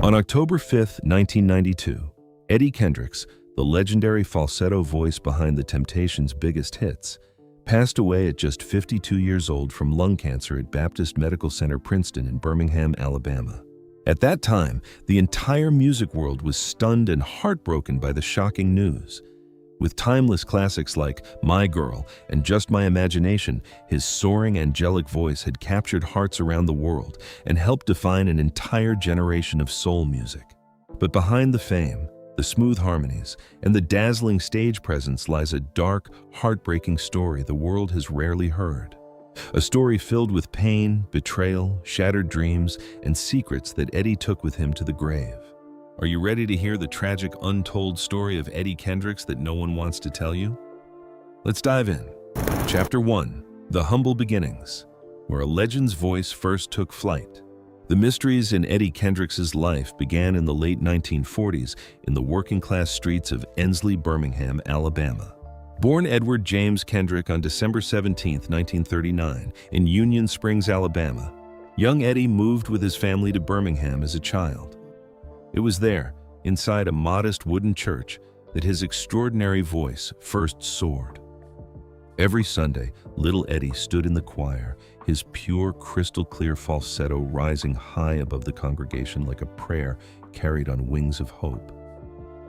On October 5, 1992, Eddie Kendricks, the legendary falsetto voice behind the Temptations' biggest hits, passed away at just 52 years old from lung cancer at Baptist Medical Center-Princeton in Birmingham, Alabama. At that time, the entire music world was stunned and heartbroken by the shocking news. With timeless classics like My Girl and Just My Imagination, his soaring angelic voice had captured hearts around the world and helped define an entire generation of soul music. But behind the fame, the smooth harmonies, and the dazzling stage presence lies a dark, heartbreaking story the world has rarely heard. A story filled with pain, betrayal, shattered dreams, and secrets that Eddie took with him to the grave. Are you ready to hear the tragic, untold story of Eddie Kendricks that no one wants to tell you? Let's dive in. Chapter 1: The Humble Beginnings, where a legend's voice first took flight. The mysteries in Eddie Kendricks' life began in the late 1940s in the working-class streets of Ensley, Birmingham, Alabama. Born Edward James Kendrick on December 17, 1939, in Union Springs, Alabama, young Eddie moved with his family to Birmingham as a child. It was there, inside a modest wooden church, that his extraordinary voice first soared. Every Sunday, little Eddie stood in the choir, his pure, crystal-clear falsetto rising high above the congregation like a prayer carried on wings of hope.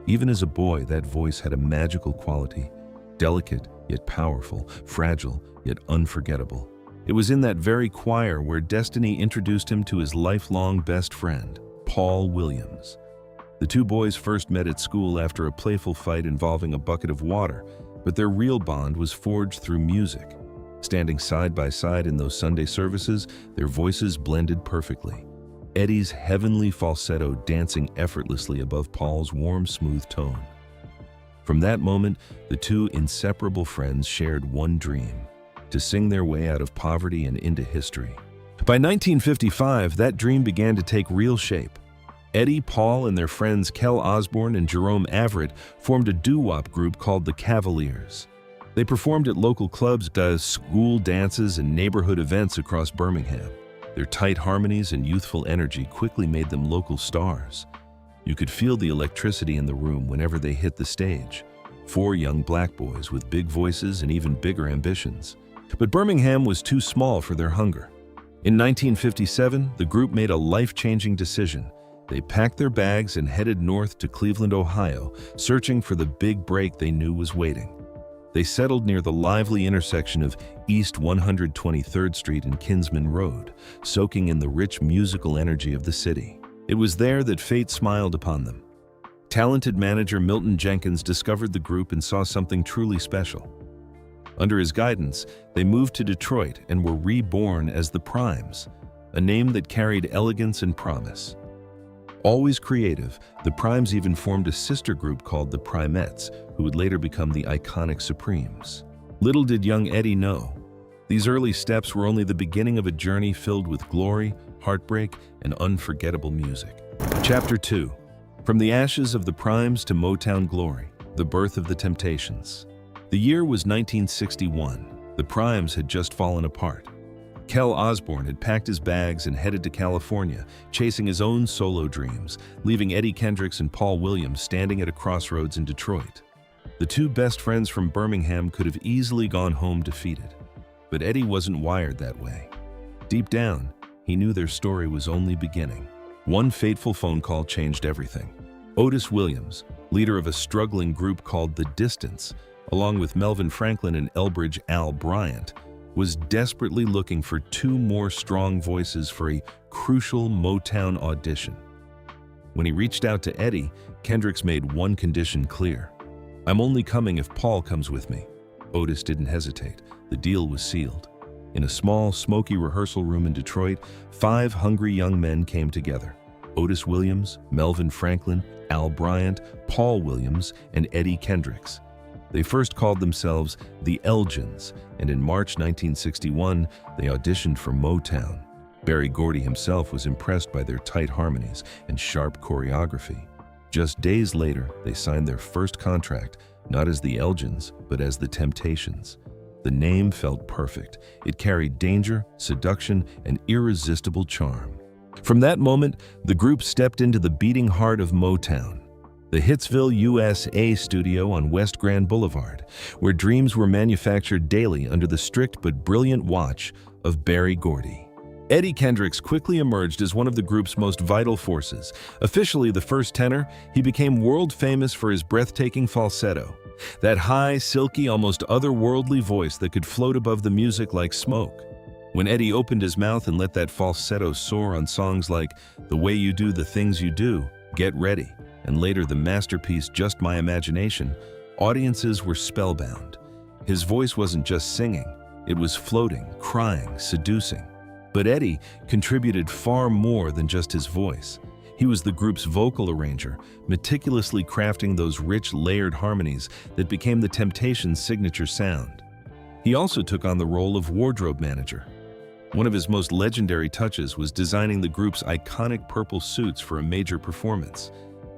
Even as a boy, that voice had a magical quality, delicate yet powerful, fragile yet unforgettable. It was in that very choir where destiny introduced him to his lifelong best friend, Paul Williams. The two boys first met at school after a playful fight involving a bucket of water, but their real bond was forged through music. Standing side by side in those Sunday services, their voices blended perfectly. Eddie's heavenly falsetto dancing effortlessly above Paul's warm, smooth tone. From that moment, the two inseparable friends shared one dream: to sing their way out of poverty and into history. By 1955, that dream began to take real shape. Eddie, Paul, and their friends Kel Osborne and Jerome Averitt formed a doo-wop group called the Cavaliers. They performed at local clubs, school dances, and neighborhood events across Birmingham. Their tight harmonies and youthful energy quickly made them local stars. You could feel the electricity in the room whenever they hit the stage. Four young black boys with big voices and even bigger ambitions. But Birmingham was too small for their hunger. In 1957, the group made a life-changing decision. They packed their bags and headed north to Cleveland, Ohio, searching for the big break they knew was waiting. They settled near the lively intersection of East 123rd Street and Kinsman Road, soaking in the rich musical energy of the city. It was there that fate smiled upon them. Talented manager Milton Jenkins discovered the group and saw something truly special. Under his guidance, they moved to Detroit and were reborn as the Primes, a name that carried elegance and promise. Always creative, the Primes even formed a sister group called the Primettes, who would later become the iconic Supremes. Little did young Eddie know, these early steps were only the beginning of a journey filled with glory, heartbreak, and unforgettable music. Chapter 2: From the Ashes of the Primes to Motown Glory, the Birth of the Temptations. The year was 1961. The Primes had just fallen apart. Kel Osborne had packed his bags and headed to California, chasing his own solo dreams, leaving Eddie Kendricks and Paul Williams standing at a crossroads in Detroit. The two best friends from Birmingham could have easily gone home defeated. But Eddie wasn't wired that way. Deep down, he knew their story was only beginning. One fateful phone call changed everything. Otis Williams, leader of a struggling group called The Distance, along with Melvin Franklin and Elbridge Al Bryant, was desperately looking for two more strong voices for a crucial Motown audition. When he reached out to Eddie, Kendricks made one condition clear: "I'm only coming if Paul comes with me." Otis didn't hesitate. The deal was sealed. In a small, smoky rehearsal room in Detroit, 5 hungry young men came together: Otis Williams, Melvin Franklin, Al Bryant, Paul Williams, and Eddie Kendricks. They first called themselves the Elgins, and in March 1961, they auditioned for Motown. Berry Gordy himself was impressed by their tight harmonies and sharp choreography. Just days later, they signed their first contract, not as the Elgins, but as the Temptations. The name felt perfect. It carried danger, seduction, and irresistible charm. From that moment, the group stepped into the beating heart of Motown, the Hitsville, USA studio on West Grand Boulevard, where dreams were manufactured daily under the strict but brilliant watch of Berry Gordy. Eddie Kendricks quickly emerged as one of the group's most vital forces. Officially the first tenor, he became world famous for his breathtaking falsetto, that high, silky, almost otherworldly voice that could float above the music like smoke. When Eddie opened his mouth and let that falsetto soar on songs like The Way You Do the Things You Do, Get Ready, and later the masterpiece Just My Imagination, audiences were spellbound. His voice wasn't just singing, it was floating, crying, seducing. But Eddie contributed far more than just his voice. He was the group's vocal arranger, meticulously crafting those rich, layered harmonies that became the Temptations' signature sound. He also took on the role of wardrobe manager. One of his most legendary touches was designing the group's iconic purple suits for a major performance.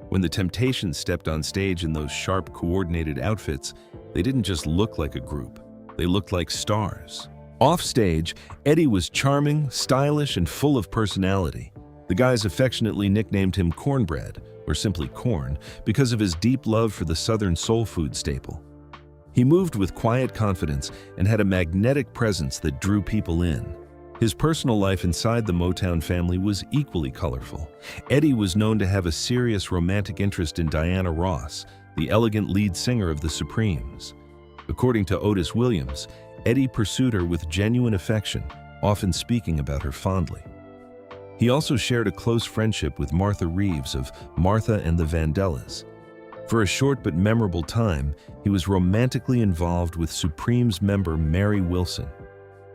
When the Temptations stepped on stage in those sharp, coordinated outfits, they didn't just look like a group, they looked like stars. Off stage, Eddie was charming, stylish, and full of personality. The guys affectionately nicknamed him Cornbread, or simply Corn, because of his deep love for the Southern soul food staple. He moved with quiet confidence and had a magnetic presence that drew people in. His personal life inside the Motown family was equally colorful. Eddie was known to have a serious romantic interest in Diana Ross, the elegant lead singer of the Supremes. According to Otis Williams, Eddie pursued her with genuine affection, often speaking about her fondly. He also shared a close friendship with Martha Reeves of Martha and the Vandellas. For a short but memorable time, he was romantically involved with Supremes member Mary Wilson.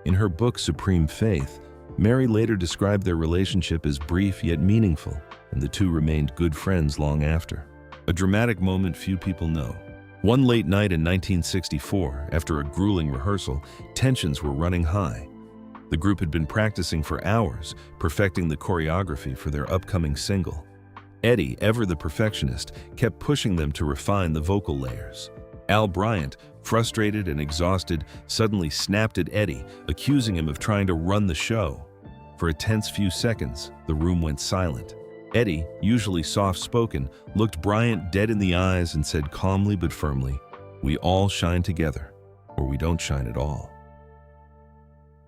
In her book Supreme Faith, Mary later described their relationship as brief yet meaningful, and the two remained good friends long after. A dramatic moment few people know. One late night in 1964, after a grueling rehearsal, tensions were running high. The group had been practicing for hours, perfecting the choreography for their upcoming single. Eddie, ever the perfectionist, kept pushing them to refine the vocal layers. Al Bryant, frustrated and exhausted, suddenly snapped at Eddie, accusing him of trying to run the show. For a tense few seconds, the room went silent. Eddie, usually soft-spoken, looked Bryant dead in the eyes and said calmly but firmly, "We all shine together, or we don't shine at all."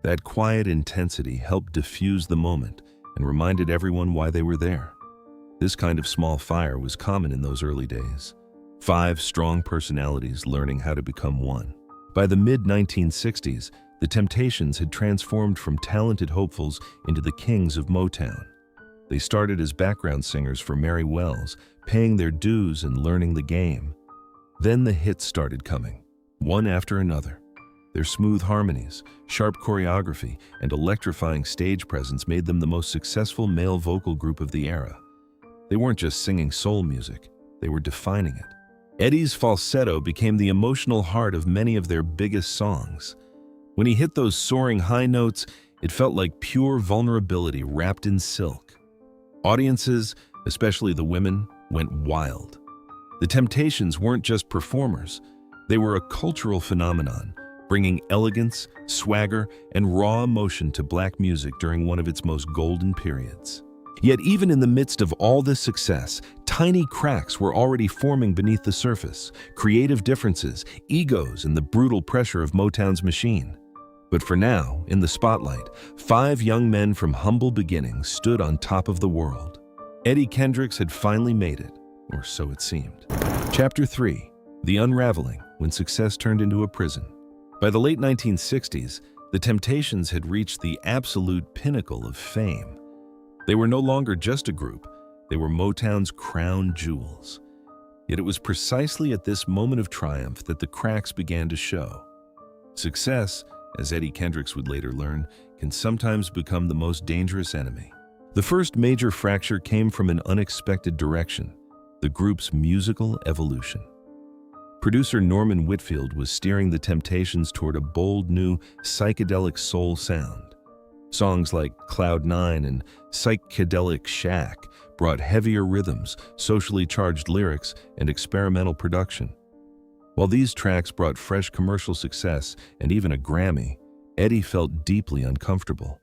That quiet intensity helped diffuse the moment and reminded everyone why they were there. This kind of small fire was common in those early days. 5 strong personalities learning how to become one. By the mid-1960s, the Temptations had transformed from talented hopefuls into the kings of Motown. They started as background singers for Mary Wells, paying their dues and learning the game. Then the hits started coming, one after another. Their smooth harmonies, sharp choreography, and electrifying stage presence made them the most successful male vocal group of the era. They weren't just singing soul music, they were defining it. Eddie's falsetto became the emotional heart of many of their biggest songs. When he hit those soaring high notes, it felt like pure vulnerability wrapped in silk. Audiences, especially the women, went wild. The Temptations weren't just performers, they were a cultural phenomenon, bringing elegance, swagger, and raw emotion to black music during one of its most golden periods. Yet even in the midst of all this success, tiny cracks were already forming beneath the surface, creative differences, egos, and the brutal pressure of Motown's machine. But for now, in the spotlight, 5 young men from humble beginnings stood on top of the world. Eddie Kendricks had finally made it, or so it seemed. Chapter 3: The Unraveling, When Success Turned into a Prison. By the late 1960s, the Temptations had reached the absolute pinnacle of fame. They were no longer just a group, they were Motown's crown jewels. Yet it was precisely at this moment of triumph that the cracks began to show. Success, as Eddie Kendricks would later learn, can sometimes become the most dangerous enemy. The first major fracture came from an unexpected direction: the group's musical evolution. Producer Norman Whitfield was steering the Temptations toward a bold new psychedelic soul sound. Songs like Cloud 9 and Psychedelic Shack brought heavier rhythms, socially charged lyrics, and experimental production. While these tracks brought fresh commercial success and even a Grammy, Eddie felt deeply uncomfortable.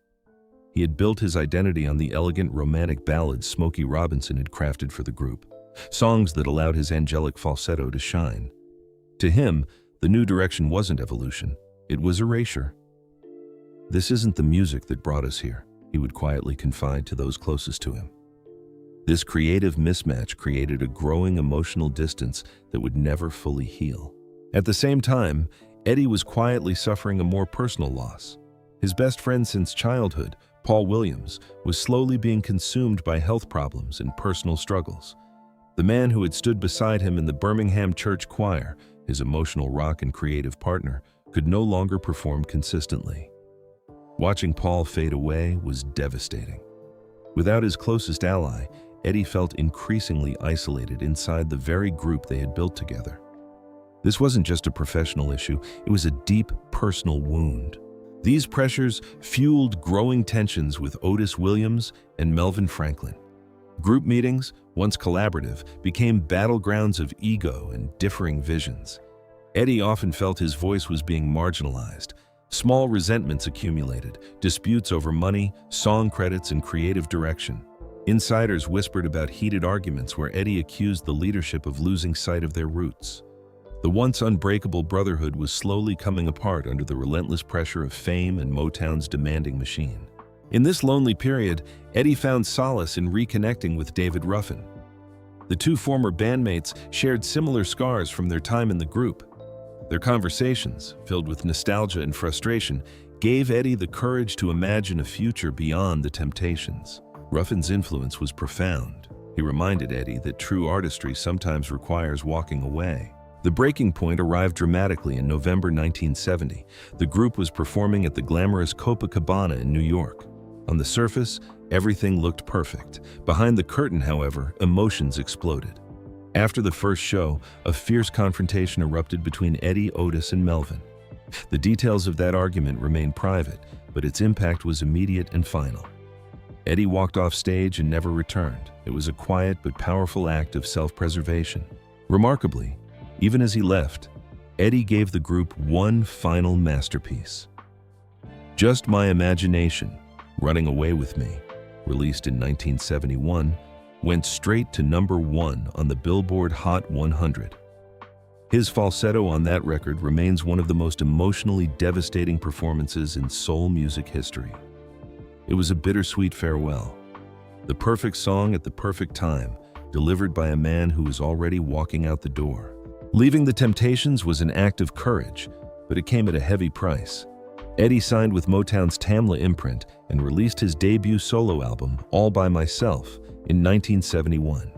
He had built his identity on the elegant romantic ballads Smokey Robinson had crafted for the group, songs that allowed his angelic falsetto to shine. To him, the new direction wasn't evolution, it was erasure. "This isn't the music that brought us here," he would quietly confide to those closest to him. This creative mismatch created a growing emotional distance that would never fully heal. At the same time, Eddie was quietly suffering a more personal loss. His best friend since childhood, Paul Williams, was slowly being consumed by health problems and personal struggles. The man who had stood beside him in the Birmingham church choir, his emotional rock and creative partner, could no longer perform consistently. Watching Paul fade away was devastating. Without his closest ally, Eddie felt increasingly isolated inside the very group they had built together. This wasn't just a professional issue, it was a deep personal wound. These pressures fueled growing tensions with Otis Williams and Melvin Franklin. Group meetings, once collaborative, became battlegrounds of ego and differing visions. Eddie often felt his voice was being marginalized. Small resentments accumulated, disputes over money, song credits, and creative direction. Insiders whispered about heated arguments where Eddie accused the leadership of losing sight of their roots. The once unbreakable brotherhood was slowly coming apart under the relentless pressure of fame and Motown's demanding machine. In this lonely period, Eddie found solace in reconnecting with David Ruffin. The two former bandmates shared similar scars from their time in the group. Their conversations, filled with nostalgia and frustration, gave Eddie the courage to imagine a future beyond the Temptations. Ruffin's influence was profound. He reminded Eddie that true artistry sometimes requires walking away. The breaking point arrived dramatically in November 1970. The group was performing at the glamorous Copacabana in New York. On the surface, everything looked perfect. Behind the curtain, however, emotions exploded. After the first show, a fierce confrontation erupted between Eddie, Otis, and Melvin. The details of that argument remained private, but its impact was immediate and final. Eddie walked off stage and never returned. It was a quiet but powerful act of self-preservation. Remarkably, even as he left, Eddie gave the group one final masterpiece. Just My Imagination, Running Away With Me, released in 1971, went straight to #1 on the Billboard Hot 100. His falsetto on that record remains one of the most emotionally devastating performances in soul music history. It was a bittersweet farewell, the perfect song at the perfect time, delivered by a man who was already walking out the door. Leaving the Temptations was an act of courage, but it came at a heavy price. Eddie signed with Motown's Tamla imprint and released his debut solo album, All By Myself, in 1971.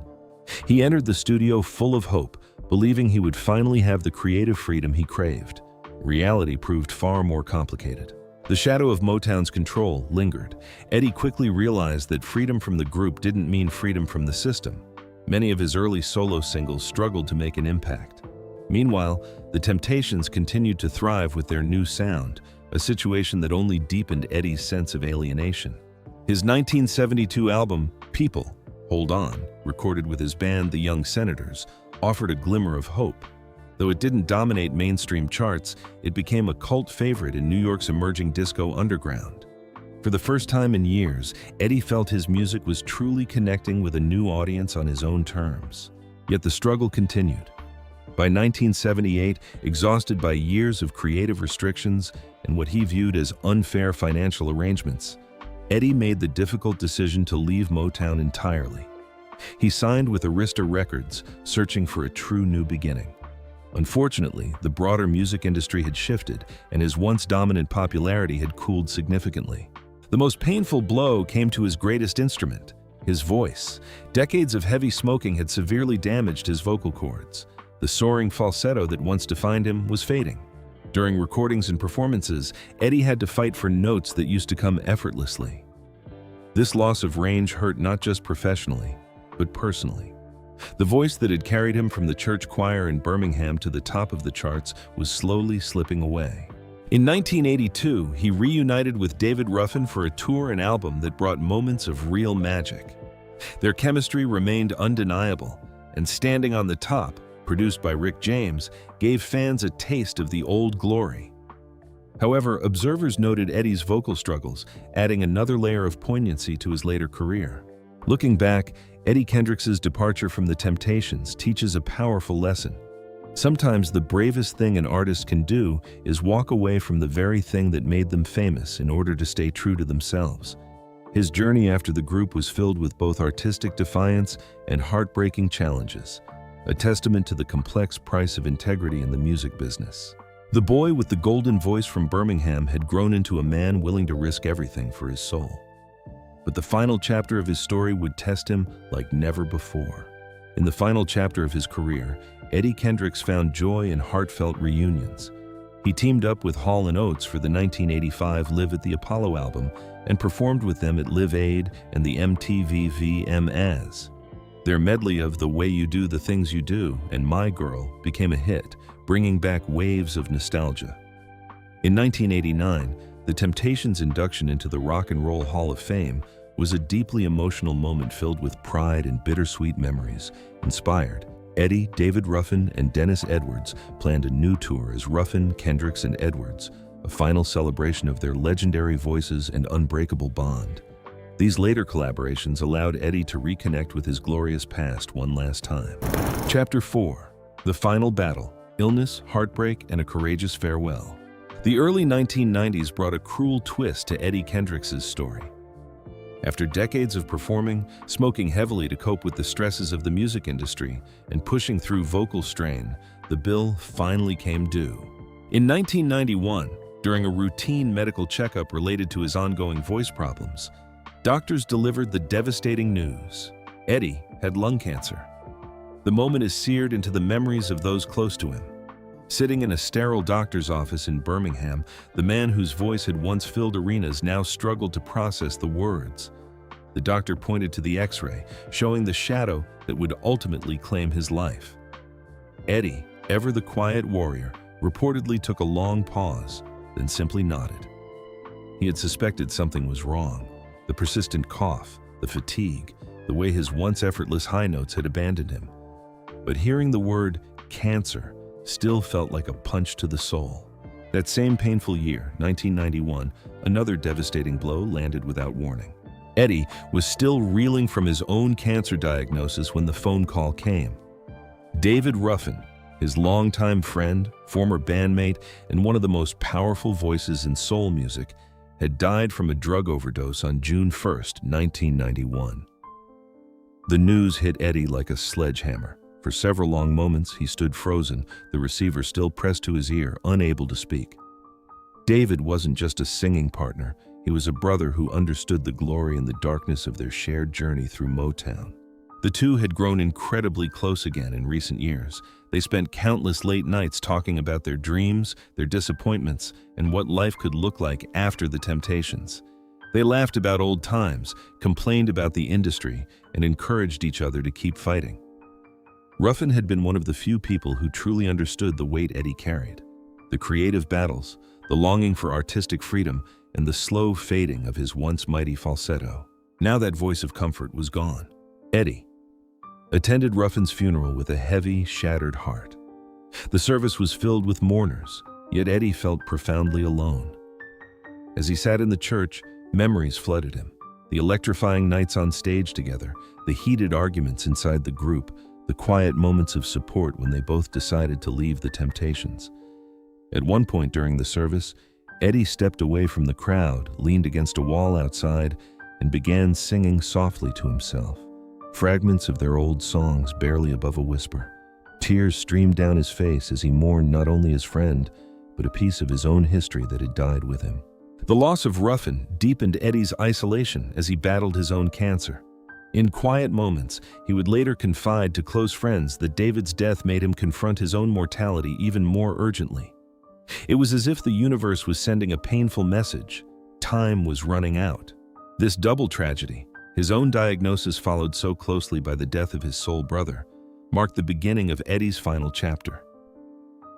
He entered the studio full of hope, believing he would finally have the creative freedom he craved. Reality proved far more complicated. The shadow of Motown's control lingered. Eddie quickly realized that freedom from the group didn't mean freedom from the system. Many of his early solo singles struggled to make an impact. Meanwhile, the Temptations continued to thrive with their new sound, a situation that only deepened Eddie's sense of alienation. His 1972 album, People, Hold On, recorded with his band The Young Senators, offered a glimmer of hope. Though it didn't dominate mainstream charts, it became a cult favorite in New York's emerging disco underground. For the first time in years, Eddie felt his music was truly connecting with a new audience on his own terms. Yet the struggle continued. By 1978, exhausted by years of creative restrictions and what he viewed as unfair financial arrangements, Eddie made the difficult decision to leave Motown entirely. He signed with Arista Records, searching for a true new beginning. Unfortunately, the broader music industry had shifted, and his once dominant popularity had cooled significantly. The most painful blow came to his greatest instrument, his voice. Decades of heavy smoking had severely damaged his vocal cords. The soaring falsetto that once defined him was fading. During recordings and performances, Eddie had to fight for notes that used to come effortlessly. This loss of range hurt not just professionally, but personally. The voice that had carried him from the church choir in Birmingham to the top of the charts was slowly slipping away. In 1982, he reunited with David Ruffin for a tour and album that brought moments of real magic. Their chemistry remained undeniable, and Standing on the Top, produced by Rick James, gave fans a taste of the old glory. However, observers noted Eddie's vocal struggles, adding another layer of poignancy to his later career. Looking back, Eddie Kendricks' departure from the Temptations teaches a powerful lesson. Sometimes the bravest thing an artist can do is walk away from the very thing that made them famous in order to stay true to themselves. His journey after the group was filled with both artistic defiance and heartbreaking challenges, a testament to the complex price of integrity in the music business. The boy with the golden voice from Birmingham had grown into a man willing to risk everything for his soul. But the final chapter of his story would test him like never before. In the final chapter of his career, Eddie Kendricks found joy in heartfelt reunions. He teamed up with Hall & Oates for the 1985 Live at the Apollo album and performed with them at Live Aid and the MTV VMAs. Their medley of The Way You Do the Things You Do and My Girl became a hit, bringing back waves of nostalgia. In 1989, the Temptations' induction into the Rock and Roll Hall of Fame was a deeply emotional moment filled with pride and bittersweet memories. Inspired, Eddie, David Ruffin, and Dennis Edwards planned a new tour as Ruffin, Kendricks, and Edwards, a final celebration of their legendary voices and unbreakable bond. These later collaborations allowed Eddie to reconnect with his glorious past one last time. Chapter 4. The Final Battle: Illness, Heartbreak, and a Courageous Farewell. The early 1990s brought a cruel twist to Eddie Kendricks' story. After decades of performing, smoking heavily to cope with the stresses of the music industry, and pushing through vocal strain, the bill finally came due. In 1991, during a routine medical checkup related to his ongoing voice problems, doctors delivered the devastating news: Eddie had lung cancer. The moment is seared into the memories of those close to him. Sitting in a sterile doctor's office in Birmingham, the man whose voice had once filled arenas now struggled to process the words. The doctor pointed to the X-ray, showing the shadow that would ultimately claim his life. Eddie, ever the quiet warrior, reportedly took a long pause, then simply nodded. He had suspected something was wrong: the persistent cough, the fatigue, the way his once effortless high notes had abandoned him. But hearing the word cancer still felt like a punch to the soul. That same painful year, 1991, another devastating blow landed without warning. Eddie was still reeling from his own cancer diagnosis when the phone call came. David Ruffin, his longtime friend, former bandmate, and one of the most powerful voices in soul music, had died from a drug overdose on June 1st, 1991. The news hit Eddie like a sledgehammer. For several long moments, he stood frozen, the receiver still pressed to his ear, unable to speak. David wasn't just a singing partner. He was a brother who understood the glory and the darkness of their shared journey through Motown. The two had grown incredibly close again in recent years. They spent countless late nights talking about their dreams, their disappointments, and what life could look like after the Temptations. They laughed about old times, complained about the industry, and encouraged each other to keep fighting. Ruffin had been one of the few people who truly understood the weight Eddie carried: the creative battles, the longing for artistic freedom, and the slow fading of his once mighty falsetto. Now that voice of comfort was gone. Eddie attended Ruffin's funeral with a heavy, shattered heart. The service was filled with mourners, yet Eddie felt profoundly alone. As he sat in the church, memories flooded him. The electrifying nights on stage together, the heated arguments inside the group, the quiet moments of support when they both decided to leave the Temptations. At one point during the service, Eddie stepped away from the crowd, leaned against a wall outside, and began singing softly to himself, fragments of their old songs barely above a whisper. Tears streamed down his face as he mourned not only his friend, but a piece of his own history that had died with him. The loss of Ruffin deepened Eddie's isolation as he battled his own cancer. In quiet moments, he would later confide to close friends that David's death made him confront his own mortality even more urgently. It was as if the universe was sending a painful message: time was running out. This double tragedy, his own diagnosis followed so closely by the death of his soul brother, marked the beginning of Eddie's final chapter.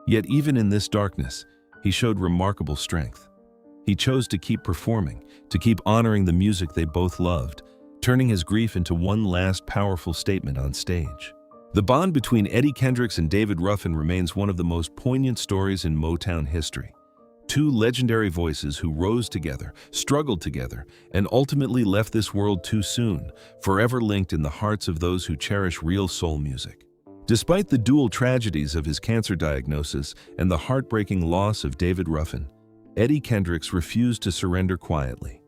Yet even in this darkness, he showed remarkable strength. He chose to keep performing, to keep honoring the music they both loved, turning his grief into one last powerful statement on stage. The bond between Eddie Kendricks and David Ruffin remains one of the most poignant stories in Motown history. Two legendary voices who rose together, struggled together, and ultimately left this world too soon, forever linked in the hearts of those who cherish real soul music. Despite the dual tragedies of his cancer diagnosis and the heartbreaking loss of David Ruffin, Eddie Kendricks refused to surrender quietly.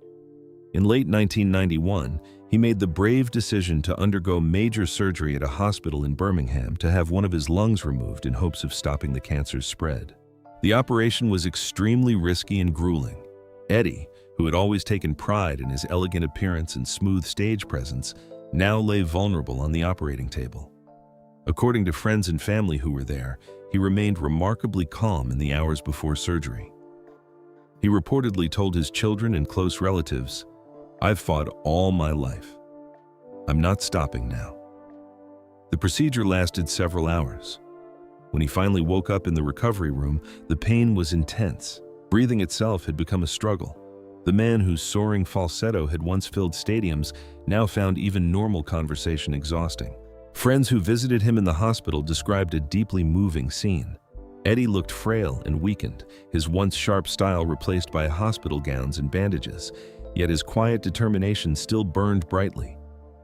In late 1991, he made the brave decision to undergo major surgery at a hospital in Birmingham to have one of his lungs removed in hopes of stopping the cancer's spread. The operation was extremely risky and grueling. Eddie, who had always taken pride in his elegant appearance and smooth stage presence, now lay vulnerable on the operating table. According to friends and family who were there, he remained remarkably calm in the hours before surgery. He reportedly told his children and close relatives, "I've fought all my life. I'm not stopping now." The procedure lasted several hours. When he finally woke up in the recovery room, the pain was intense. Breathing itself had become a struggle. The man whose soaring falsetto had once filled stadiums now found even normal conversation exhausting. Friends who visited him in the hospital described a deeply moving scene. Eddie looked frail and weakened, his once sharp style replaced by hospital gowns and bandages, yet his quiet determination still burned brightly.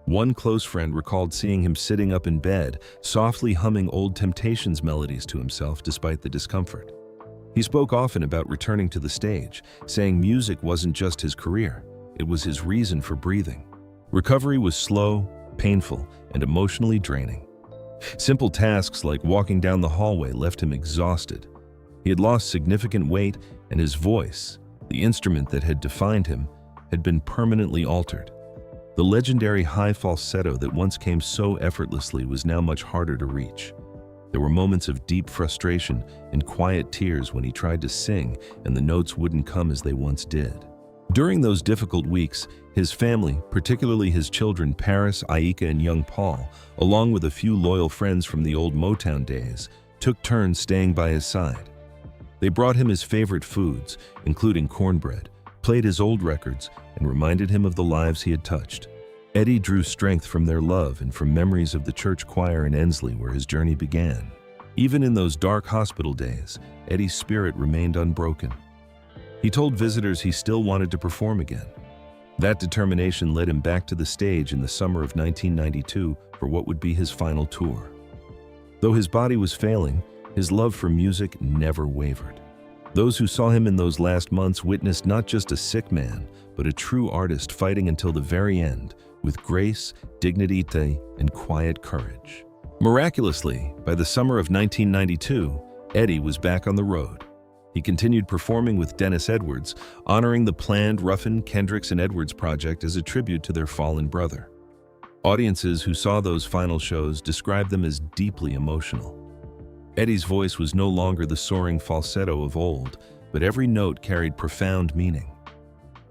One close friend recalled seeing him sitting up in bed, softly humming old Temptations melodies to himself despite the discomfort. He spoke often about returning to the stage, saying music wasn't just his career, it was his reason for breathing. Recovery was slow, painful, and emotionally draining. Simple tasks like walking down the hallway left him exhausted. He had lost significant weight, and his voice, the instrument that had defined him, had been permanently altered. The legendary high falsetto that once came so effortlessly was now much harder to reach. There were moments of deep frustration and quiet tears when he tried to sing and the notes wouldn't come as they once did. During those difficult weeks, his family, particularly his children Paris, Aika, and young Paul, along with a few loyal friends from the old Motown days, took turns staying by his side. They brought him his favorite foods, including cornbread, played his old records, and reminded him of the lives he had touched. Eddie drew strength from their love and from memories of the church choir in Ensley where his journey began. Even in those dark hospital days, Eddie's spirit remained unbroken. He told visitors he still wanted to perform again. That determination led him back to the stage in the summer of 1992 for what would be his final tour. Though his body was failing, his love for music never wavered. Those who saw him in those last months witnessed not just a sick man, but a true artist fighting until the very end, with grace, dignity, and quiet courage. Miraculously, by the summer of 1992, Eddie was back on the road. He continued performing with Dennis Edwards, honoring the planned Ruffin, Kendricks, and Edwards project as a tribute to their fallen brother. Audiences who saw those final shows described them as deeply emotional. Eddie's voice was no longer the soaring falsetto of old, but every note carried profound meaning.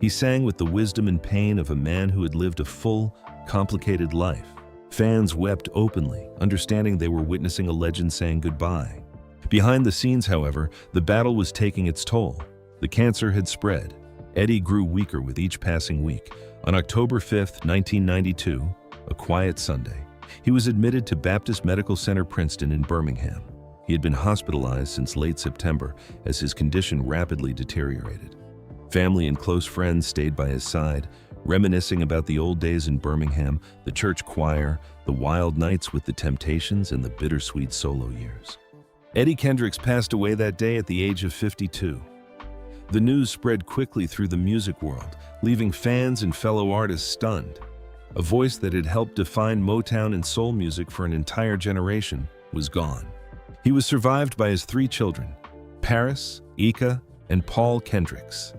He sang with the wisdom and pain of a man who had lived a full, complicated life. Fans wept openly, understanding they were witnessing a legend saying goodbye. Behind the scenes, however, the battle was taking its toll. The cancer had spread. Eddie grew weaker with each passing week. On October 5, 1992, a quiet Sunday, he was admitted to Baptist Medical Center-Princeton in Birmingham. He had been hospitalized since late September as his condition rapidly deteriorated. Family and close friends stayed by his side, reminiscing about the old days in Birmingham, the church choir, the wild nights with the Temptations, and the bittersweet solo years. Eddie Kendricks passed away that day at the age of 52. The news spread quickly through the music world, leaving fans and fellow artists stunned. A voice that had helped define Motown and soul music for an entire generation was gone. He was survived by his 3 children, Paris, Ika, and Paul Kendricks.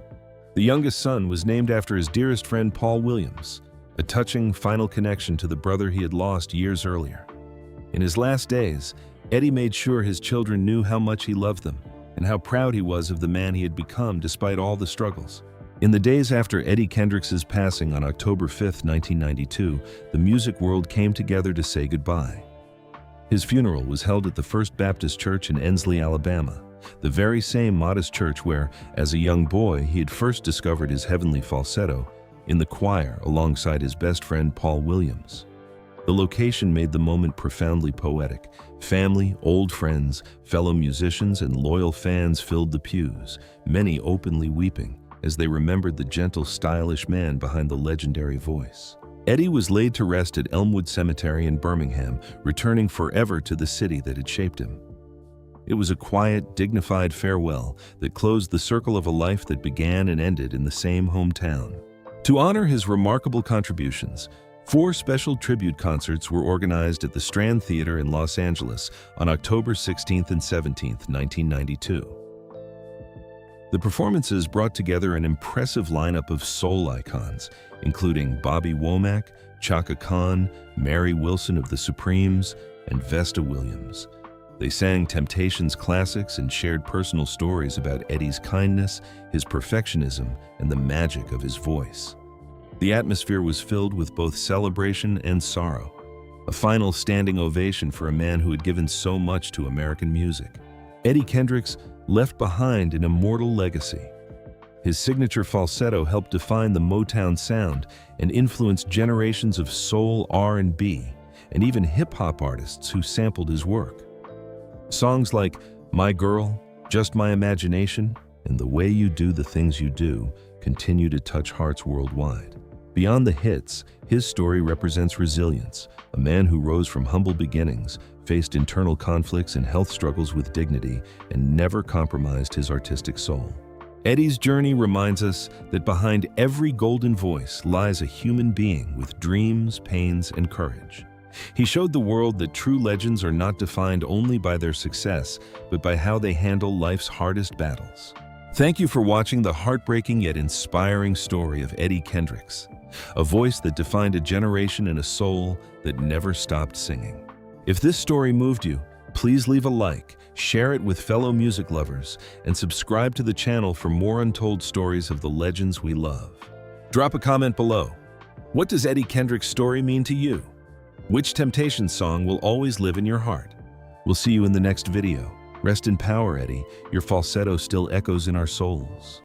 The youngest son was named after his dearest friend Paul Williams, a touching final connection to the brother he had lost years earlier. In his last days, Eddie made sure his children knew how much he loved them and how proud he was of the man he had become despite all the struggles. In the days after Eddie Kendricks' passing on October 5, 1992, the music world came together to say goodbye. His funeral was held at the First Baptist Church in Ensley, Alabama, the very same modest church where, as a young boy, he had first discovered his heavenly falsetto in the choir alongside his best friend Paul Williams. The location made the moment profoundly poetic. Family, old friends, fellow musicians, and loyal fans filled the pews, many openly weeping as they remembered the gentle, stylish man behind the legendary voice. Eddie was laid to rest at Elmwood Cemetery in Birmingham, returning forever to the city that had shaped him. It was a quiet, dignified farewell that closed the circle of a life that began and ended in the same hometown. To honor his remarkable contributions, 4 special tribute concerts were organized at the Strand Theater in Los Angeles on October 16th and 17th, 1992. The performances brought together an impressive lineup of soul icons, including Bobby Womack, Chaka Khan, Mary Wilson of the Supremes, and Vesta Williams. They sang Temptations classics and shared personal stories about Eddie's kindness, his perfectionism, and the magic of his voice. The atmosphere was filled with both celebration and sorrow, a final standing ovation for a man who had given so much to American music. Eddie Kendricks left behind an immortal legacy. His signature falsetto helped define the Motown sound and influenced generations of soul, R&B, and even hip-hop artists who sampled his work. Songs like My Girl, Just My Imagination, and The Way You Do the Things You Do continue to touch hearts worldwide. Beyond the hits, his story represents resilience, a man who rose from humble beginnings, faced internal conflicts and health struggles with dignity, and never compromised his artistic soul. Eddie's journey reminds us that behind every golden voice lies a human being with dreams, pains, and courage. He showed the world that true legends are not defined only by their success, but by how they handle life's hardest battles. Thank you for watching the heartbreaking yet inspiring story of Eddie Kendricks, a voice that defined a generation and a soul that never stopped singing. If this story moved you, please leave a like, share it with fellow music lovers, and subscribe to the channel for more untold stories of the legends we love. Drop a comment below. What does Eddie Kendricks' story mean to you? Which Temptations song will always live in your heart? We'll see you in the next video. Rest in power, Eddie. Your falsetto still echoes in our souls.